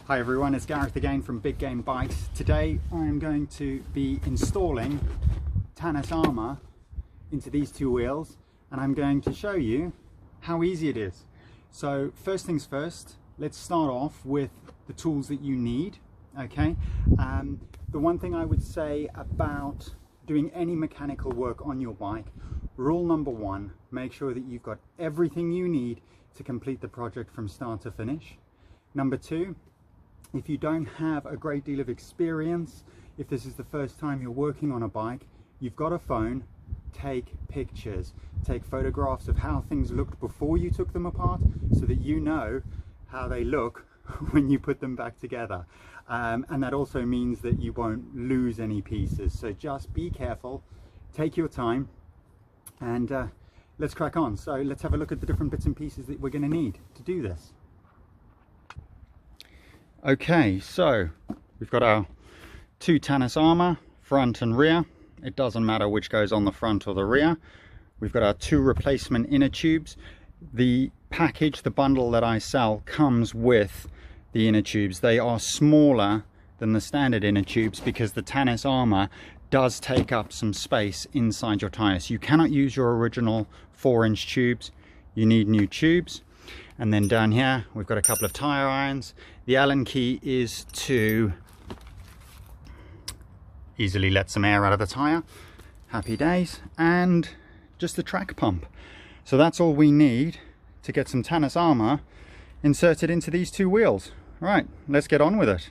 Hi everyone, it's Gareth again from Big Game Bikes. Today I'm going to be installing Tannus Armour into these two wheels, and I'm going to show you how easy it is. So first things first, let's start off with the tools that you need. Okay, the one thing I would say about doing any mechanical work on your bike, rule number one, make sure that you've got everything you need to complete the project from start to finish. Number two, if you don't have a great deal of experience, if this is the first time you're working on a bike, you've got a phone, take pictures, take photographs of how things looked before you took them apart so that you know how they look when you put them back together. And that also means that you won't lose any pieces. So just be careful, take your time, and let's crack on. So let's have a look at the different bits and pieces that we're going to need to do this. Okay, so we've got our two Tannus Armour, front and rear. It doesn't matter which goes on the front or the rear. We've got our two replacement inner tubes. The package, the bundle that I sell, comes with the inner tubes. They are smaller than the standard inner tubes because the Tannus Armour does take up some space inside your tyres. You cannot use your original 4-inch tubes. You need new tubes. And then down here we've got a couple of tyre irons. The Allen key is to easily let some air out of the tyre. Happy days. And just the track pump. So that's all we need to get some Tannus Armour inserted into these two wheels. Right, let's get on with it.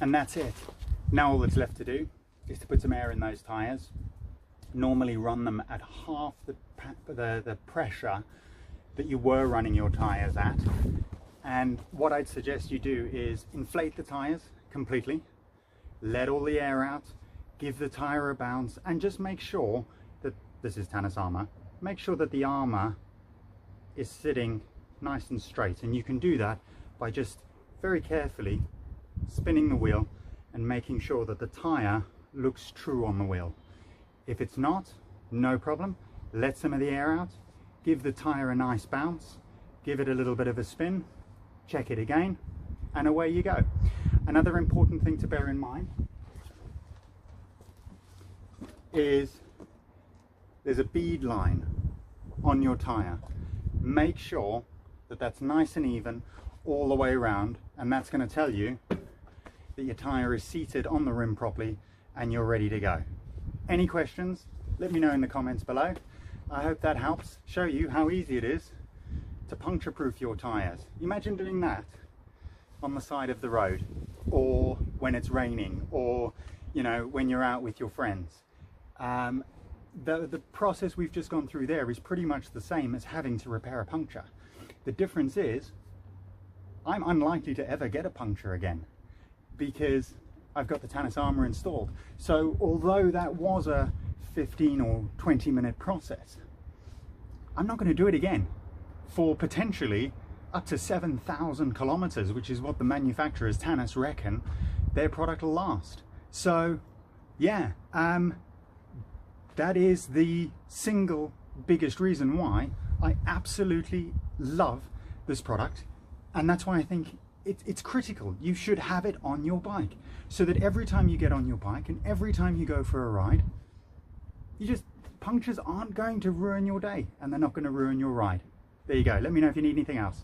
And that's it. Now all that's left to do is to put some air in those tyres. Normally run them at half the pressure that you were running your tyres at. And what I'd suggest you do is inflate the tyres completely, let all the air out, give the tyre a bounce, and just make sure that, this is Tannus Armour, make sure that the armour is sitting nice and straight. And you can do that by just very carefully spinning the wheel and making sure that the tyre looks true on the wheel. If it's not, no problem, let some of the air out, give the tyre a nice bounce, give it a little bit of a spin, check it again, and away you go. Another important thing to bear in mind is there's a bead line on your tyre. Make sure that that's nice and even all the way around, and that's going to tell you that your tyre is seated on the rim properly and you're ready to go. Any questions? Let me know in the comments below. I hope that helps show you how easy it is to puncture proof your tyres. Imagine doing that on the side of the road, or when it's raining, or you know, when you're out with your friends. The process we've just gone through there is pretty much the same as having to repair a puncture. The difference is I'm unlikely to ever get a puncture again because I've got the Tannus Armour installed. So although that was a 15 or 20 minute process, I'm not going to do it again for potentially up to 7,000 kilometers, which is what the manufacturers Tannus reckon their product will last. So yeah, that is the single biggest reason why I absolutely love this product, and that's why I think it's critical. You should have it on your bike so that every time you get on your bike and every time you go for a ride, punctures aren't going to ruin your day and they're not going to ruin your ride. There you go. Let me know if you need anything else.